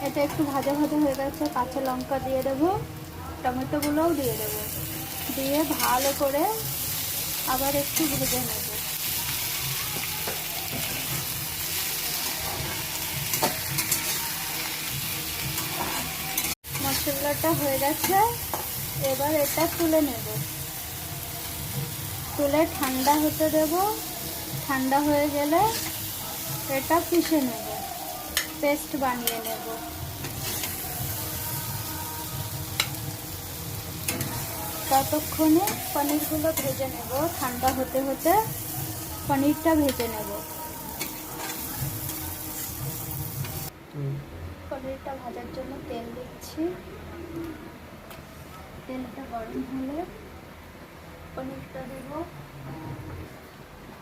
এটা একটু ভাজা ভাজা হয়ে গেছে, কাঁচা লঙ্কা দিয়ে দেবো, টমেটোগুলোও দিয়ে দেবো, দিয়ে ভালো করে আবার একটু ভেজে নেব। মশলাটা হয়ে গেছে, এবার এটা তুলে নেব, তুলে ঠান্ডা হতে দেব। ঠান্ডা হয়ে গেলে এটা পিষে নেব, পেস্ট বানিয়ে নেব। ততক্ষণে পনিরগুলো ভেজে নেব, ঠান্ডা হতে হতে পনিরটা ভেজে নেব। পনিরটা ভাজার জন্য তেল দিচ্ছি, তেলটা গরম হলে পনিরটা দেব।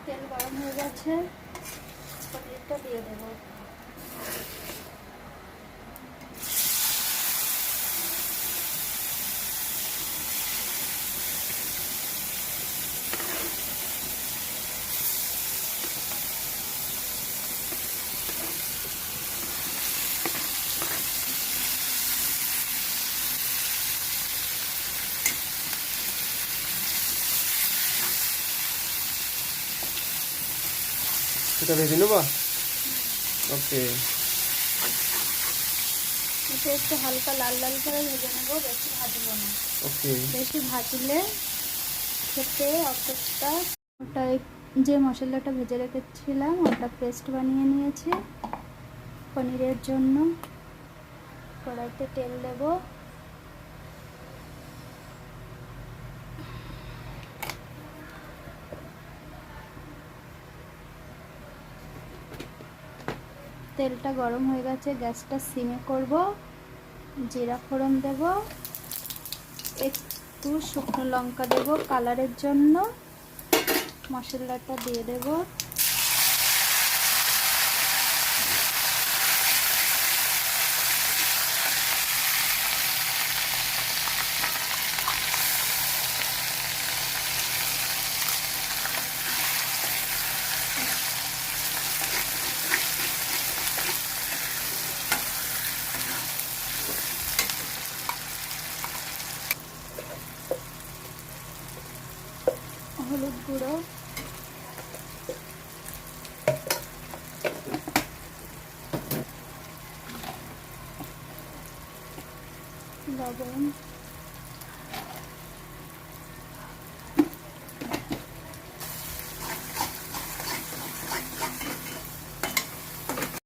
তেল গরম হয়ে গেছে, পনিরটা দিয়ে দেব। এটা ভেজে নেবো। ওকে, এটা একটু হালকা লাল লাল করে ভেজে নেব, বেশি ভাজবো না। ওকে, বেশি ভাজলে খেতে অতটা। ওটা যে মশলাটা ভেজে রেখেছিলাম ওটা পেস্ট বানিয়ে নিয়েছি পনিরের জন্য। কড়াইতে তেল দেব, তেলটা গরম হয়ে গেছে, গ্যাসটা সিমে করব। জিরা ফোড়ন দেব, একটু শুকনো লঙ্কা দেব কালারের জন্য, মশলাটা দিয়ে দেব। হলুদ গুঁড়ো, লবণ,